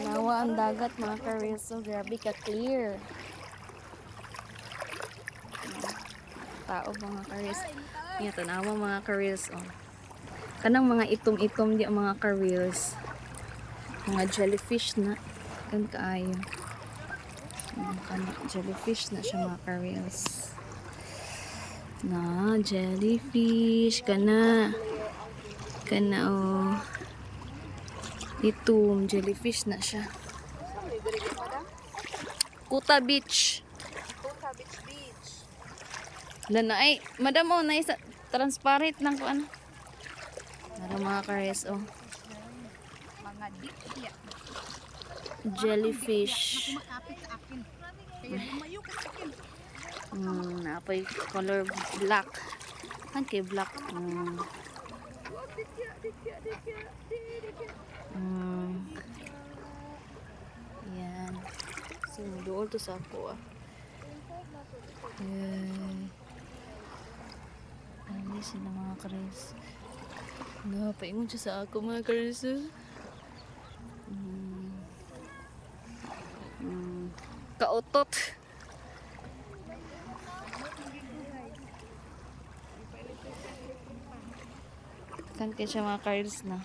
Nawa ang dagat mga ka-reels. So, grabe ka clear. Tao mga ka-reels. Yan, tanawa mga ka-reels. Oh. Kanang mga itom-itom di mga ka-reels. Mga jellyfish na. Kan kaayo. Jellyfish na siya mga ka-reels. Na, jellyfish. Kana oh. Itom, jellyfish na siya. Kuta Beach. Dan ay, madam oh, na isa transparent nang ko ano. Para mga ka-reels oh. Mga dikya. Jellyfish. Napoy color black. Kan kay black. Yan. So, doon to sa ako ah. Ano sila mga ka-reels. Napaingon siya sa ako mga ka-reels. Kautot. Kan kaya siya mga ka-reels na.